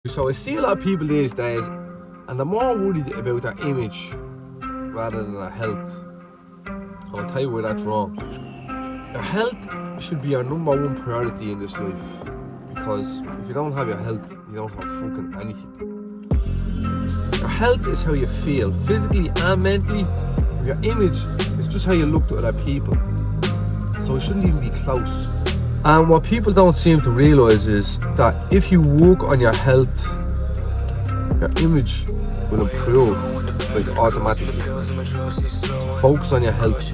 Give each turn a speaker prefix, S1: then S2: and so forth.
S1: So I see a lot of people these days, and they're more worried about their image rather than their health. I'll tell you where that's wrong. Your health should be your number one priority in this life, because if you don't have your health, you don't have fucking anything. Your health is how you feel, physically and mentally. Your image is just how you look to other people, so it shouldn't even be close. And what people don't seem to realise is that if you work on your health, your image will improve, like, automatically. Focus on your health.